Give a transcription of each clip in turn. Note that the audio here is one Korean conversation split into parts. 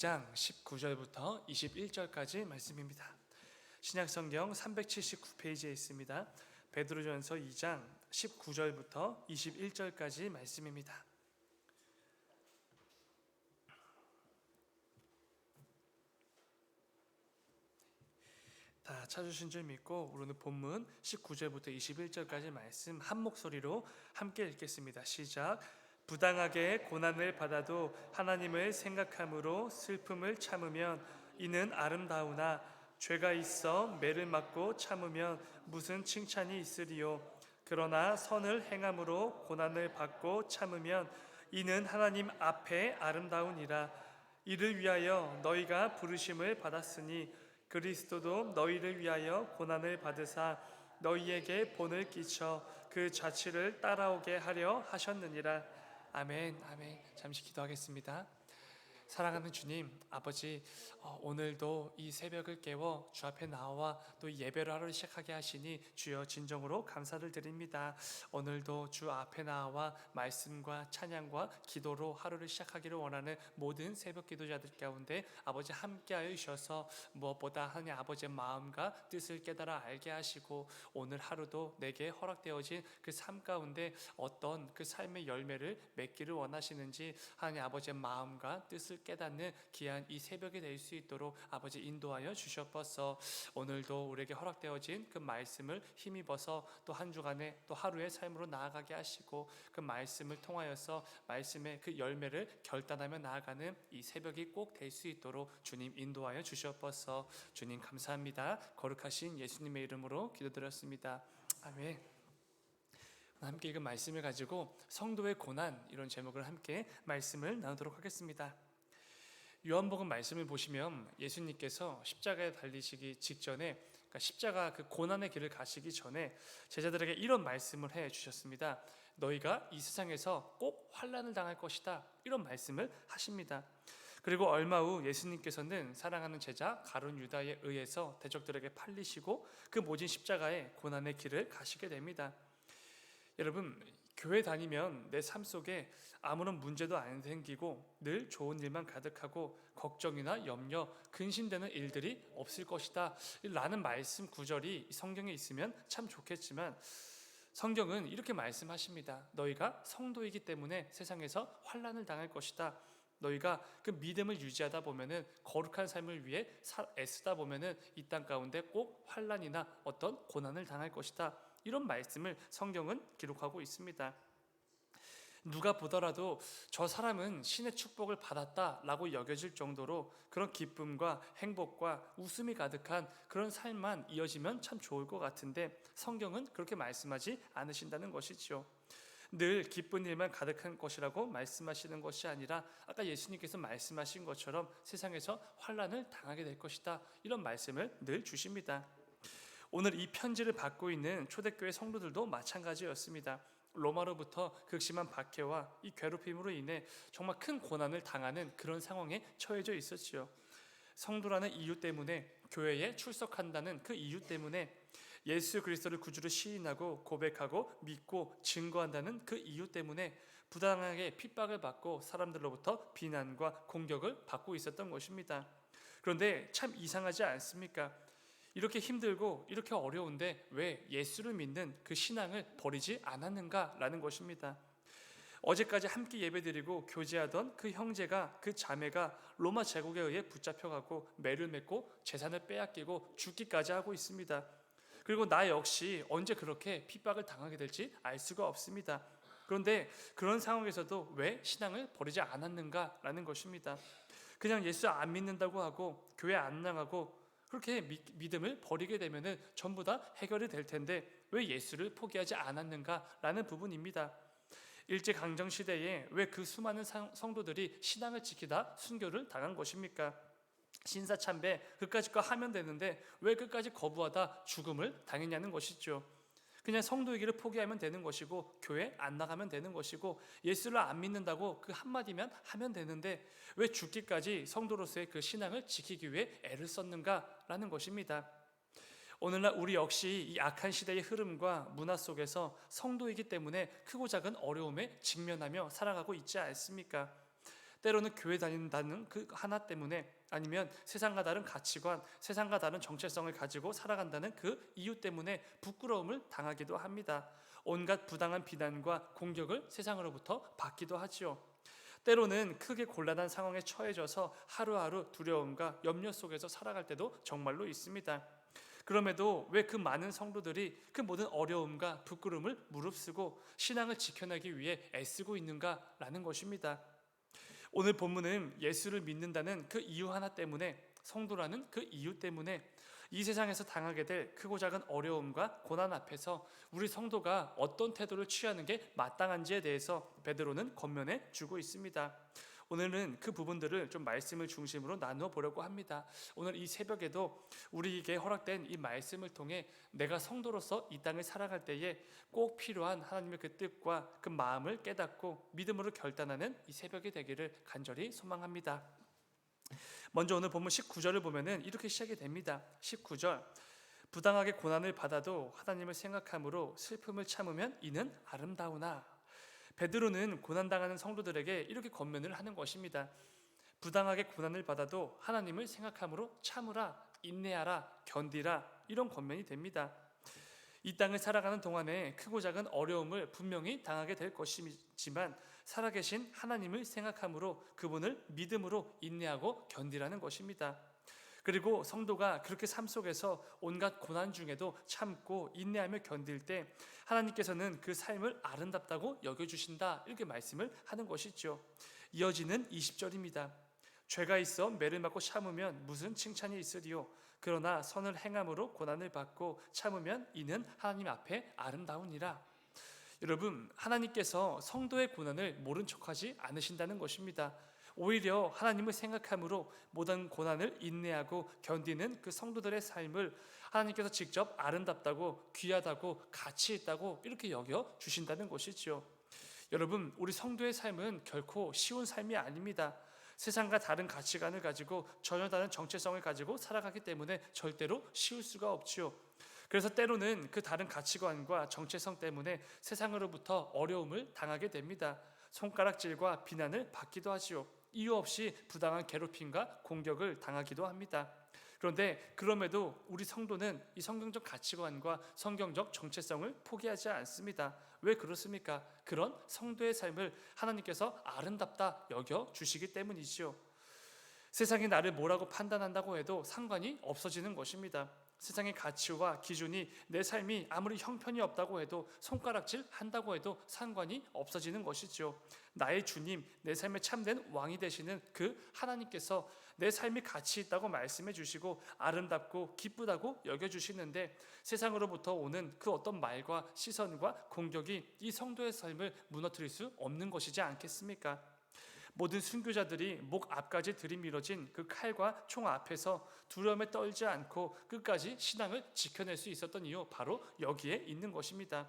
장 19절부터 21절까지 말씀입니다. 신약성경 379페이지에 있습니다. 베드로전서 2장 19절부터 21절까지 말씀입니다. 다 찾으신 줄 믿고 우리는 본문 19절부터 21절까지 말씀 한 목소리로 함께 읽겠습니다. 시작. 부당하게 고난을 받아도 하나님을 생각함으로 슬픔을 참으면 이는 아름다우나 죄가 있어 매를 맞고 참으면 무슨 칭찬이 있으리요. 그러나 선을 행함으로 고난을 받고 참으면 이는 하나님 앞에 아름다우니라. 이를 위하여 너희가 부르심을 받았으니 그리스도도 너희를 위하여 고난을 받으사 너희에게 본을 끼쳐 그 자취를 따라오게 하려 하셨느니라. 아멘. 아멘. 잠시 기도하겠습니다. 사랑하는 주님, 아버지, 오늘도 이 새벽을 깨워 주 앞에 나와 또 예배를 하루 시작하게 하시니 주여 진정으로 감사를 드립니다. 오늘도 주 앞에 나와 말씀과 찬양과 기도로 하루를 시작하기를 원하는 모든 새벽 기도자들 가운데 아버지 함께하여 주셔서 무엇보다 하나님 아버지의 마음과 뜻을 깨달아 알게 하시고 오늘 하루도 내게 허락되어진 그 삶 가운데 어떤 그 삶의 열매를 맺기를 원하시는지 하나님 아버지의 마음과 뜻을 깨닫는 귀한 이 새벽이 될 수 있도록 아버지 인도하여 주셨어서 오늘도 우리에게 허락되어진 그 말씀을 힘입어서 또 한 주간에 또 하루의 삶으로 나아가게 하시고 그 말씀을 통하여서 말씀의 그 열매를 결단하며 나아가는 이 새벽이 꼭 될 수 있도록 주님 인도하여 주셨어서 주님 감사합니다. 거룩하신 예수님의 이름으로 기도드렸습니다. 아멘. 함께 읽은 말씀을 가지고 성도의 고난 이런 제목을 함께 말씀을 나누도록 하겠습니다. 요한복음 말씀을 보시면 예수님께서 십자가에 달리시기 직전에 그러니까 십자가 그 고난의 길을 가시기 전에 제자들에게 이런 말씀을 해 주셨습니다. 너희가 이 세상에서 꼭 환난을 당할 것이다. 이런 말씀을 하십니다. 그리고 얼마 후 예수님께서는 사랑하는 제자 가룟 유다에 의해서 대적들에게 팔리시고 그 모진 십자가의 고난의 길을 가시게 됩니다. 여러분, 교회 다니면 내 삶 속에 아무런 문제도 안 생기고 늘 좋은 일만 가득하고 걱정이나 염려, 근심되는 일들이 없을 것이다 라는 말씀 구절이 성경에 있으면 참 좋겠지만 성경은 이렇게 말씀하십니다. 너희가 성도이기 때문에 세상에서 환난을 당할 것이다. 너희가 그 믿음을 유지하다 보면은 거룩한 삶을 위해 애쓰다 보면은 이 땅 가운데 꼭 환난이나 어떤 고난을 당할 것이다. 이런 말씀을 성경은 기록하고 있습니다. 누가 보더라도 저 사람은 신의 축복을 받았다라고 여겨질 정도로 그런 기쁨과 행복과 웃음이 가득한 그런 삶만 이어지면 참 좋을 것 같은데 성경은 그렇게 말씀하지 않으신다는 것이지요. 늘 기쁜 일만 가득한 것이라고 말씀하시는 것이 아니라 아까 예수님께서 말씀하신 것처럼 세상에서 환난을 당하게 될 것이다. 이런 말씀을 늘 주십니다. 오늘 이 편지를 받고 있는 초대교회 성도들도 마찬가지였습니다. 로마로부터 극심한 박해와 이 괴롭힘으로 인해 정말 큰 고난을 당하는 그런 상황에 처해져 있었지요. 성도라는 이유 때문에 교회에 출석한다는 그 이유 때문에 예수 그리스도를 구주로 시인하고 고백하고 믿고 증거한다는 그 이유 때문에 부당하게 핍박을 받고 사람들로부터 비난과 공격을 받고 있었던 것입니다. 그런데 참 이상하지 않습니까? 이렇게 힘들고 이렇게 어려운데 왜 예수를 믿는 그 신앙을 버리지 않았는가라는 것입니다. 어제까지 함께 예배드리고 교제하던 그 형제가 그 자매가 로마 제국에 의해 붙잡혀가고 매를 맺고 재산을 빼앗기고 죽기까지 하고 있습니다. 그리고 나 역시 언제 그렇게 핍박을 당하게 될지 알 수가 없습니다. 그런데 그런 상황에서도 왜 신앙을 버리지 않았는가라는 것입니다. 그냥 예수 안 믿는다고 하고 교회 안 나가고 그렇게 믿음을 버리게 되면 전부 다 해결이 될 텐데 왜 예수를 포기하지 않았는가라는 부분입니다. 일제강점시대에 왜 그 수많은 성도들이 신앙을 지키다 순교를 당한 것입니까? 신사참배 그까짓 거 하면 되는데 왜 끝까지 거부하다 죽음을 당했냐는 것이죠. 그냥 성도이기를 포기하면 되는 것이고 교회 안 나가면 되는 것이고 예수를 안 믿는다고 그 한마디면 하면 되는데 왜 죽기까지 성도로서의 그 신앙을 지키기 위해 애를 썼는가라는 것입니다. 오늘날 우리 역시 이 악한 시대의 흐름과 문화 속에서 성도이기 때문에 크고 작은 어려움에 직면하며 살아가고 있지 않습니까? 때로는 교회 다닌다는 그 하나 때문에, 아니면 세상과 다른 가치관, 세상과 다른 정체성을 가지고 살아간다는 그 이유 때문에 부끄러움을 당하기도 합니다. 온갖 부당한 비난과 공격을 세상으로부터 받기도 하지요. 때로는 크게 곤란한 상황에 처해져서 하루하루 두려움과 염려 속에서 살아갈 때도 정말로 있습니다. 그럼에도 왜 그 많은 성도들이 그 모든 어려움과 부끄러움을 무릅쓰고 신앙을 지켜내기 위해 애쓰고 있는가라는 것입니다. 오늘 본문은 예수를 믿는다는 그 이유 하나 때문에, 성도라는 그 이유 때문에 이 세상에서 당하게 될 크고 작은 어려움과 고난 앞에서 우리 성도가 어떤 태도를 취하는 게 마땅한지에 대해서 베드로는 권면해 주고 있습니다. 오늘은 그 부분들을 좀 말씀을 중심으로 나누어 보려고 합니다. 오늘 이 새벽에도 우리에게 허락된 이 말씀을 통해 내가 성도로서 이 땅을 살아갈 때에 꼭 필요한 하나님의 그 뜻과 그 마음을 깨닫고 믿음으로 결단하는 이 새벽이 되기를 간절히 소망합니다. 먼저 오늘 본문 19절을 보면은 이렇게 시작이 됩니다. 19절, 부당하게 고난을 받아도 하나님을 생각함으로 슬픔을 참으면 이는 아름다우나. 베드로는 고난당하는 성도들에게 이렇게 권면을 하는 것입니다. 부당하게 고난을 받아도 하나님을 생각함으로 참으라, 인내하라, 견디라, 이런 권면이 됩니다. 이 땅을 살아가는 동안에 크고 작은 어려움을 분명히 당하게 될 것이지만 살아계신 하나님을 생각함으로 그분을 믿음으로 인내하고 견디라는 것입니다. 그리고 성도가 그렇게 삶 속에서 온갖 고난 중에도 참고 인내하며 견딜 때 하나님께서는 그 삶을 아름답다고 여겨주신다, 이렇게 말씀을 하는 것이죠. 이어지는 20절입니다. 죄가 있어 매를 맞고 참으면 무슨 칭찬이 있으리요. 그러나 선을 행함으로 고난을 받고 참으면 이는 하나님 앞에 아름다우니라. 여러분, 하나님께서 성도의 고난을 모른 척하지 않으신다는 것입니다. 오히려 하나님을 생각함으로 모든 고난을 인내하고 견디는 그 성도들의 삶을 하나님께서 직접 아름답다고, 귀하다고, 가치 있다고 이렇게 여겨 주신다는 것이죠. 여러분, 우리 성도의 삶은 결코 쉬운 삶이 아닙니다. 세상과 다른 가치관을 가지고 전혀 다른 정체성을 가지고 살아가기 때문에 절대로 쉬울 수가 없지요. 그래서 때로는 그 다른 가치관과 정체성 때문에 세상으로부터 어려움을 당하게 됩니다. 손가락질과 비난을 받기도 하지요. 이유 없이 부당한 괴롭힘과 공격을 당하기도 합니다. 그런데 그럼에도 우리 성도는 이 성경적 가치관과 성경적 정체성을 포기하지 않습니다. 왜 그렇습니까? 그런 성도의 삶을 하나님께서 아름답다 여겨 주시기 때문이지요. 세상이 나를 뭐라고 판단한다고 해도 상관이 없어지는 것입니다. 세상의 가치와 기준이 내 삶이 아무리 형편이 없다고 해도, 손가락질 한다고 해도 상관이 없어지는 것이죠. 나의 주님, 내 삶의 참된 왕이 되시는 그 하나님께서 내 삶이 가치 있다고 말씀해 주시고 아름답고 기쁘다고 여겨주시는데, 세상으로부터 오는 그 어떤 말과 시선과 공격이 이 성도의 삶을 무너뜨릴 수 없는 것이지 않겠습니까? 모든 순교자들이 목 앞까지 들이밀어진 그 칼과 총 앞에서 두려움에 떨지 않고 끝까지 신앙을 지켜낼 수 있었던 이유, 바로 여기에 있는 것입니다.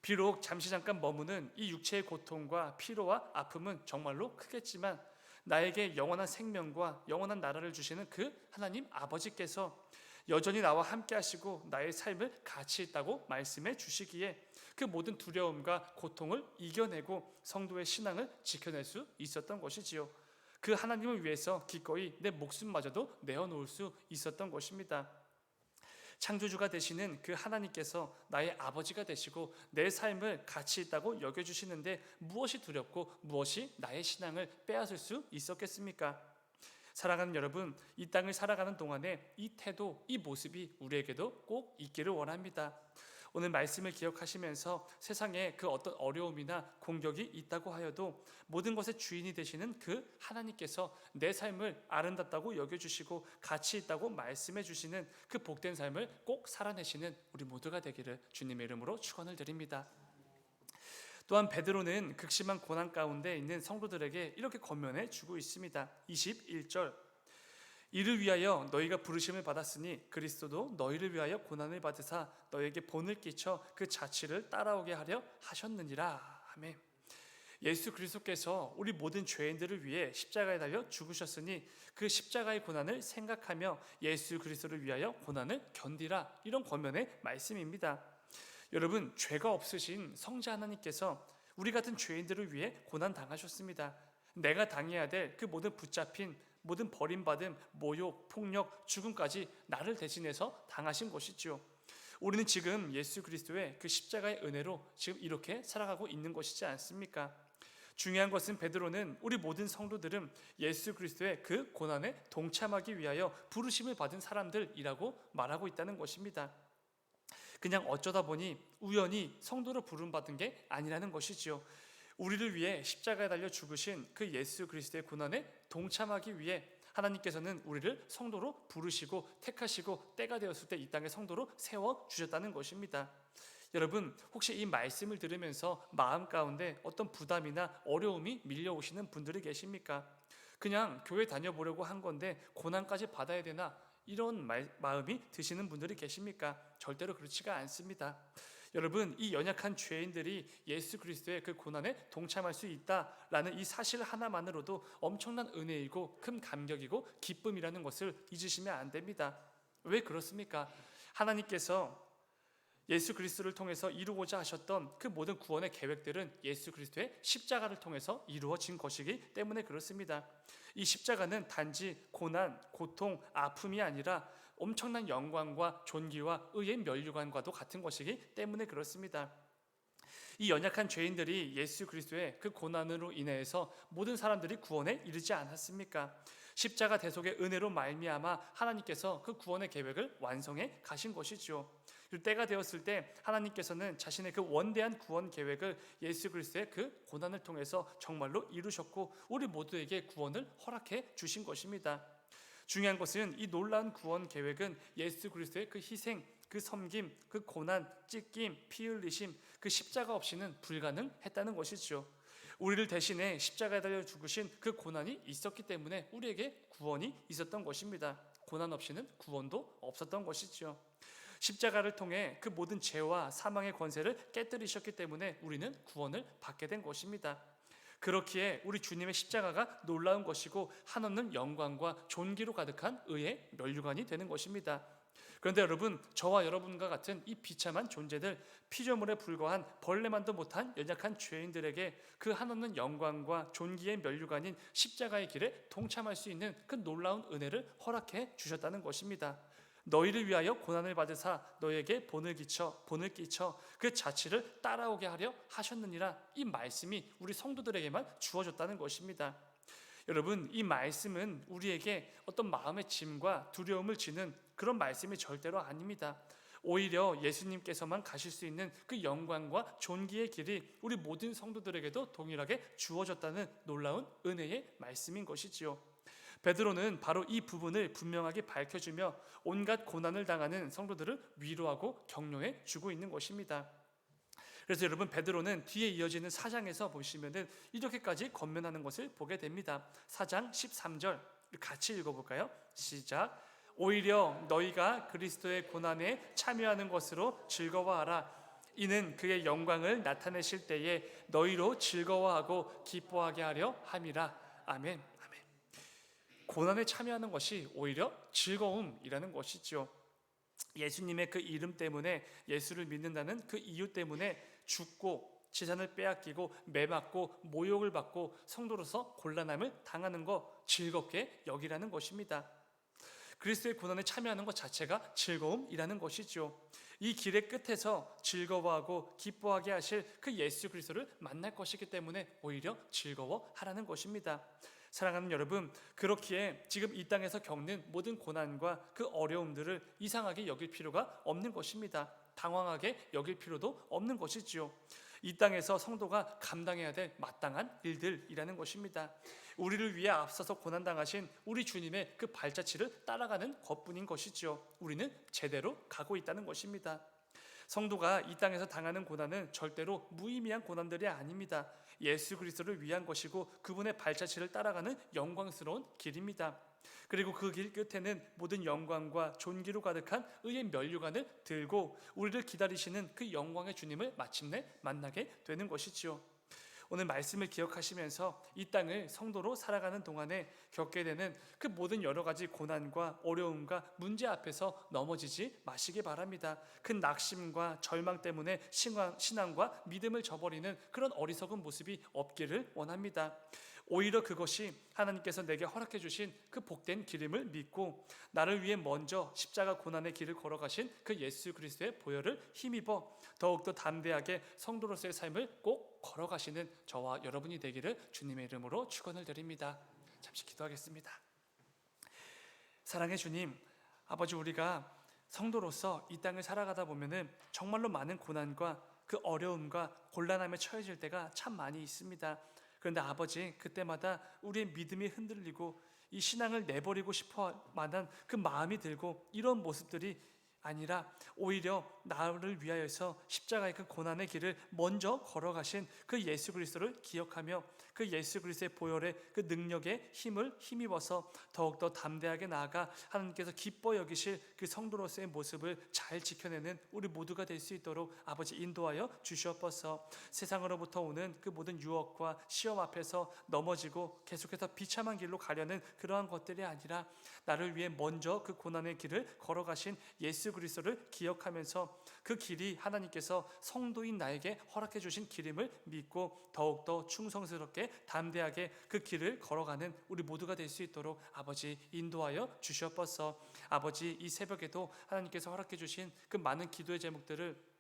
비록 잠시 잠깐 머무는 이 육체의 고통과 피로와 아픔은 정말로 크겠지만 나에게 영원한 생명과 영원한 나라를 주시는 그 하나님 아버지께서 여전히 나와 함께 하시고 나의 삶을 가치 있다고 말씀해 주시기에 그 모든 두려움과 고통을 이겨내고 성도의 신앙을 지켜낼 수 있었던 것이지요. 그 하나님을 위해서 기꺼이 내 목숨마저도 내어놓을 수 있었던 것입니다. 창조주가 되시는 그 하나님께서 나의 아버지가 되시고 내 삶을 가치 있다고 여겨주시는데 무엇이 두렵고 무엇이 나의 신앙을 빼앗을 수 있었겠습니까? 사랑하는 여러분, 이 땅을 살아가는 동안에 이 태도, 이 모습이 우리에게도 꼭 있기를 원합니다. 오늘 말씀을 기억하시면서 세상에 그 어떤 어려움이나 공격이 있다고 하여도 모든 것의 주인이 되시는 그 하나님께서 내 삶을 아름답다고 여겨주시고 가치 있다고 말씀해 주시는 그 복된 삶을 꼭 살아내시는 우리 모두가 되기를 주님의 이름으로 축원을 드립니다. 또한 베드로는 극심한 고난 가운데 있는 성도들에게 이렇게 권면해 주고 있습니다. 21절, 이를 위하여 너희가 부르심을 받았으니 그리스도도 너희를 위하여 고난을 받으사 너희에게 본을 끼쳐 그 자취를 따라오게 하려 하셨느니라. 아멘. 예수 그리스도께서 우리 모든 죄인들을 위해 십자가에 달려 죽으셨으니 그 십자가의 고난을 생각하며 예수 그리스도를 위하여 고난을 견디라, 이런 권면의 말씀입니다. 여러분, 죄가 없으신 성자 하나님께서 우리 같은 죄인들을 위해 고난 당하셨습니다. 내가 당해야 될 그 모든 붙잡힌, 모든 버림받음, 모욕, 폭력, 죽음까지 나를 대신해서 당하신 것이지요. 우리는 지금 예수 그리스도의 그 십자가의 은혜로 지금 이렇게 살아가고 있는 것이지 않습니까? 중요한 것은 베드로는 우리 모든 성도들은 예수 그리스도의 그 고난에 동참하기 위하여 부르심을 받은 사람들이라고 말하고 있다는 것입니다. 그냥 어쩌다 보니 우연히 성도로 부름받은 게 아니라는 것이지요. 우리를 위해 십자가에 달려 죽으신 그 예수 그리스도의 고난에 동참하기 위해 하나님께서는 우리를 성도로 부르시고 택하시고 때가 되었을 때 이 땅에 성도로 세워주셨다는 것입니다. 여러분, 혹시 이 말씀을 들으면서 마음 가운데 어떤 부담이나 어려움이 밀려오시는 분들이 계십니까? 그냥 교회 다녀보려고 한 건데 고난까지 받아야 되나? 이런 마음이 드시는 분들이 계십니까? 절대로 그렇지가 않습니다. 여러분, 이 연약한 죄인들이 예수 그리스도의 그 고난에 동참할 수 있다라는 이 사실 하나만으로도 엄청난 은혜이고 큰 감격이고 기쁨이라는 것을 잊으시면 안 됩니다. 왜 그렇습니까? 하나님께서 예수 그리스도를 통해서 이루고자 하셨던 그 모든 구원의 계획들은 예수 그리스도의 십자가를 통해서 이루어진 것이기 때문에 그렇습니다. 이 십자가는 단지 고난, 고통, 아픔이 아니라 엄청난 영광과 존귀와 의의 면류관과도 같은 것이기 때문에 그렇습니다. 이 연약한 죄인들이 예수 그리스도의 그 고난으로 인해서 모든 사람들이 구원에 이르지 않았습니까? 십자가 대속의 은혜로 말미암아 하나님께서 그 구원의 계획을 완성해 가신 것이죠. 때가 되었을 때 하나님께서는 자신의 그 원대한 구원 계획을 예수 그리스도의 그 고난을 통해서 정말로 이루셨고 우리 모두에게 구원을 허락해 주신 것입니다. 중요한 것은 이 놀라운 구원 계획은 예수 그리스도의 그 희생, 그 섬김, 그 고난, 찢김, 피 흘리심, 그 십자가 없이는 불가능했다는 것이죠. 우리를 대신해 십자가에 달려 죽으신 그 고난이 있었기 때문에 우리에게 구원이 있었던 것입니다. 고난 없이는 구원도 없었던 것이죠. 십자가를 통해 그 모든 죄와 사망의 권세를 깨뜨리셨기 때문에 우리는 구원을 받게 된 것입니다. 그렇기에 우리 주님의 십자가가 놀라운 것이고 한없는 영광과 존귀로 가득한 의의 면류관이 되는 것입니다. 그런데 여러분, 저와 여러분과 같은 이 비참한 존재들, 피조물에 불과한 벌레만도 못한 연약한 죄인들에게 그 한없는 영광과 존귀의 면류관인 십자가의 길에 동참할 수 있는 그 놀라운 은혜를 허락해 주셨다는 것입니다. 너희를 위하여 고난을 받으사 너에게 본을 끼쳐 그 자취를 따라오게 하려 하셨느니라. 이 말씀이 우리 성도들에게만 주어졌다는 것입니다. 여러분, 이 말씀은 우리에게 어떤 마음의 짐과 두려움을 지는 그런 말씀이 절대로 아닙니다. 오히려 예수님께서만 가실 수 있는 그 영광과 존귀의 길이 우리 모든 성도들에게도 동일하게 주어졌다는 놀라운 은혜의 말씀인 것이지요. 베드로는 바로 이 부분을 분명하게 밝혀주며 온갖 고난을 당하는 성도들을 위로하고 격려해 주고 있는 것입니다. 그래서 여러분, 베드로는 뒤에 이어지는 4장에서 보시면은 이렇게까지 권면하는 것을 보게 됩니다. 4장 13절 같이 읽어볼까요? 시작. 오히려 너희가 그리스도의 고난에 참여하는 것으로 즐거워하라. 이는 그의 영광을 나타내실 때에 너희로 즐거워하고 기뻐하게 하려 함이라. 아멘. 고난에 참여하는 것이 오히려 즐거움이라는 것이죠. 예수님의 그 이름 때문에, 예수를 믿는다는 그 이유 때문에 죽고 재산을 빼앗기고 매맞고 모욕을 받고 성도로서 곤란함을 당하는 것 즐겁게 여기라는 것입니다. 그리스도의 고난에 참여하는 것 자체가 즐거움이라는 것이죠. 이 길의 끝에서 즐거워하고 기뻐하게 하실 그 예수 그리스도를 만날 것이기 때문에 오히려 즐거워하라는 것입니다. 사랑하는 여러분, 그렇기에 지금 이 땅에서 겪는 모든 고난과 그 어려움들을 이상하게 여길 필요가 없는 것입니다. 당황하게 여길 필요도 없는 것이지요. 이 땅에서 성도가 감당해야 될 마땅한 일들이라는 것입니다. 우리를 위해 앞서서 고난당하신 우리 주님의 그 발자취를 따라가는 것뿐인 것이지요. 우리는 제대로 가고 있다는 것입니다. 성도가 이 땅에서 당하는 고난은 절대로 무의미한 고난들이 아닙니다. 예수 그리스도를 위한 것이고 그분의 발자취를 따라가는 영광스러운 길입니다. 그리고 그 길 끝에는 모든 영광과 존귀로 가득한 의의 면류관을 들고 우리를 기다리시는 그 영광의 주님을 마침내 만나게 되는 것이지요. 오늘 말씀을 기억하시면서 이 땅을 성도로 살아가는 동안에 겪게 되는 그 모든 여러 가지 고난과 어려움과 문제 앞에서 넘어지지 마시기 바랍니다. 큰 낙심과 절망 때문에 신앙과 믿음을 저버리는 그런 어리석은 모습이 없기를 원합니다. 오히려 그것이 하나님께서 내게 허락해 주신 그 복된 길임을 믿고 나를 위해 먼저 십자가 고난의 길을 걸어가신 그 예수 그리스도의 보혈을 힘입어 더욱더 담대하게 성도로서의 삶을 꼭 걸어가시는 저와 여러분이 되기를 주님의 이름으로 축원을 드립니다. 잠시 기도하겠습니다. 사랑의 주님, 아버지, 우리가 성도로서 이 땅을 살아가다 보면은 정말로 많은 고난과 그 어려움과 곤란함에 처해질 때가 참 많이 있습니다. 그런데 아버지, 그때마다 우리의 믿음이 흔들리고 이 신앙을 내버리고 싶어 만한 그 마음이 들고 이런 모습들이 아니라 오히려 나를 위하여서 십자가의 그 고난의 길을 먼저 걸어가신 그 예수 그리스도를 기억하며 그 예수 그리스도의 보혈의 그 능력의 힘을 힘입어서 더욱더 담대하게 나아가 하나님께서 기뻐 여기실 그 성도로서의 모습을 잘 지켜내는 우리 모두가 될 수 있도록 아버지 인도하여 주시옵소서. 세상으로부터 오는 그 모든 유혹과 시험 앞에서 넘어지고 계속해서 비참한 길로 가려는 그러한 것들이 아니라 나를 위해 먼저 그 고난의 길을 걸어가신 예수 그리스도를 기억하면서 그 길이 하나님께서 성도인 나에게 허락해 주신 길임을 믿고 더욱더 충성스럽게 담대하게 그 길을 걸어가는 우리 모두가 될 수 있도록 아버지 인도하여 주시옵소서. 아버지, 이 새벽에도 하나님께서 허락해 주신 그 많은 기도의 제목들을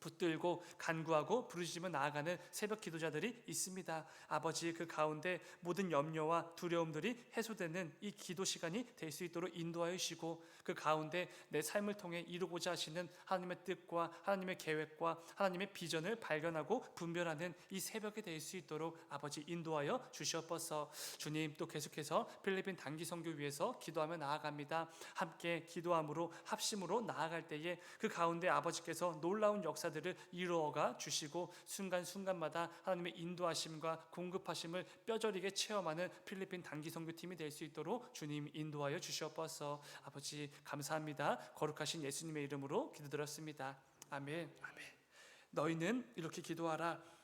붙들고 간구하고 부르짖으며 나아가는 새벽 기도자들이 있습니다. 아버지, 그 가운데 모든 염려와 두려움들이 해소되는 이 기도 시간이 될 수 있도록 인도하여 주시고 그 가운데 내 삶을 통해 이루고자 하시는 하나님의 뜻과 하나님의 계획과 하나님의 비전을 발견하고 분별하는 이 새벽이 될 수 있도록 아버지 인도하여 주시옵소서. 주님, 또 계속해서 필리핀 단기 선교 위해서 기도하며 나아갑니다. 함께 기도함으로 합심으로 나아갈 때에 그 가운데 아버지께서 놀라운 역사들을 이루어가 주시고 순간순간마다 하나님의 인도하심과 공급하심을 뼈저리게 체험하는 필리핀 단기 선교팀이 될 수 있도록 주님 인도하여 주시옵소서. 아버지 감사합니다. 거룩하신 예수님의 이름으로 기도드렸습니다. 아멘. 아멘. 너희는 이렇게 기도하라.